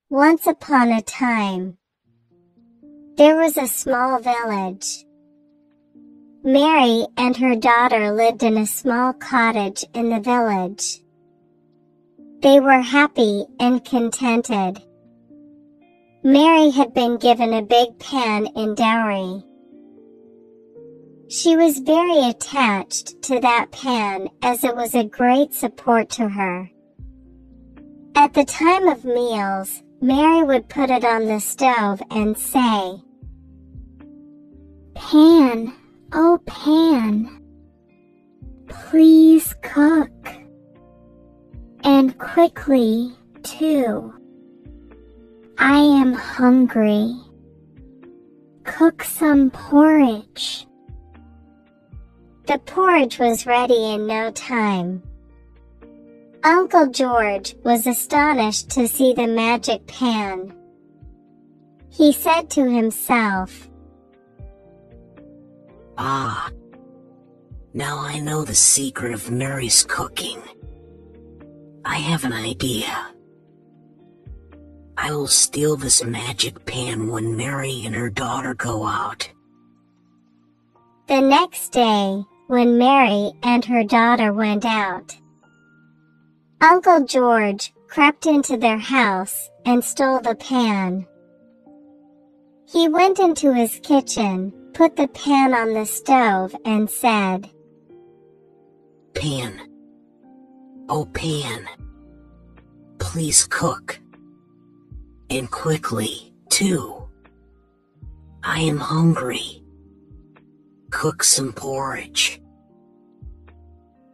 Once upon a time, there was a small village. Mary and her daughter lived in a small cottage in the village. They were happy and contented. Mary had been given a big pan in dowry. She was very attached to that pan as it was a great support to her. At the time of meals, Mary would put it on the stove and say, "Pan, oh pan, please cook. And quickly, too. I am hungry. Cook some porridge." The porridge was ready in no time. Uncle George was astonished to see the magic pan. He said to himself, "Ah, now I know the secret of Mary's cooking. I have an idea. I will steal this magic pan when Mary and her daughter go out." The next day, when Mary and her daughter went out, Uncle George crept into their house and stole the pan. He went into his kitchen, put the pan on the stove and said, "Pan, oh pan, please cook. And quickly, too. I am hungry. Cook some porridge."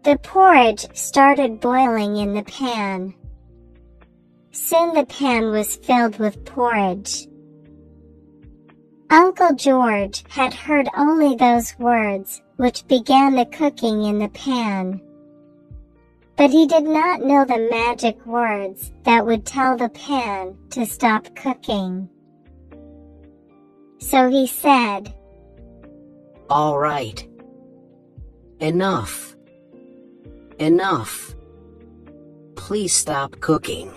The porridge started boiling in the pan. Soon the pan was filled with porridge. Uncle George had heard only those words which began the cooking in the pan. But he did not know the magic words that would tell the pan to stop cooking. So he said, "All right. Enough. Enough. Please stop cooking."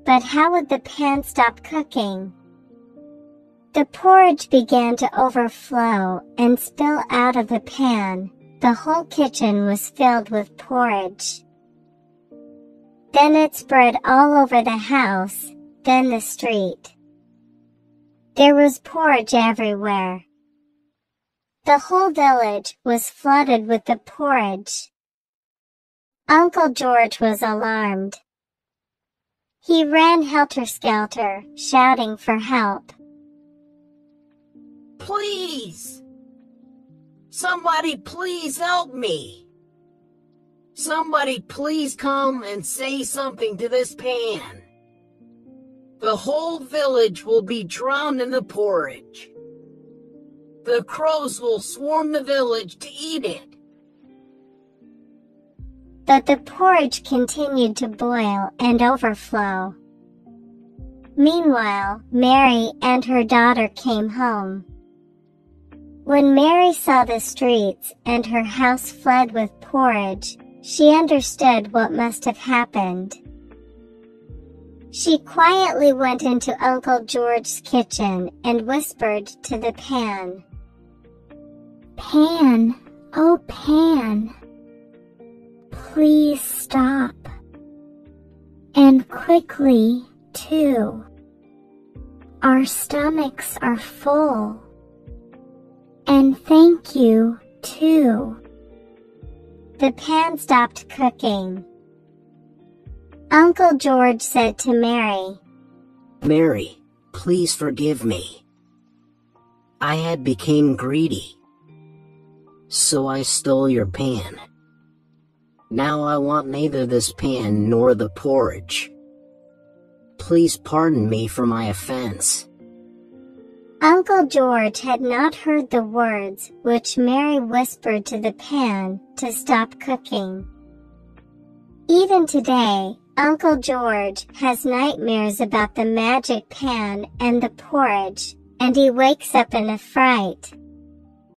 But how would the pan stop cooking? The porridge began to overflow and spill out of the pan. The whole kitchen was filled with porridge. Then it spread all over the house, then the street. There was porridge everywhere. The whole village was flooded with the porridge. Uncle George was alarmed. He ran helter-skelter, shouting for help. "Please! Somebody please help me! Somebody please come and say something to this pan. The whole village will be drowned in the porridge. The crows will swarm the village to eat it." But the porridge continued to boil and overflow. Meanwhile, Mary and her daughter came home. When Mary saw the streets and her house flood with porridge, she understood what must have happened. She quietly went into Uncle George's kitchen and whispered to the pan, "Pan, oh pan, please stop. And quickly, too. Our stomachs are full. And thank you, too." The pan stopped cooking. Uncle George said to Mary, "Mary, please forgive me. I had become greedy, so I stole your pan. Now I want neither this pan nor the porridge. Please pardon me for my offense." Uncle George had not heard the words which Mary whispered to the pan to stop cooking. Even today, Uncle George has nightmares about the magic pan and the porridge, and he wakes up in a fright.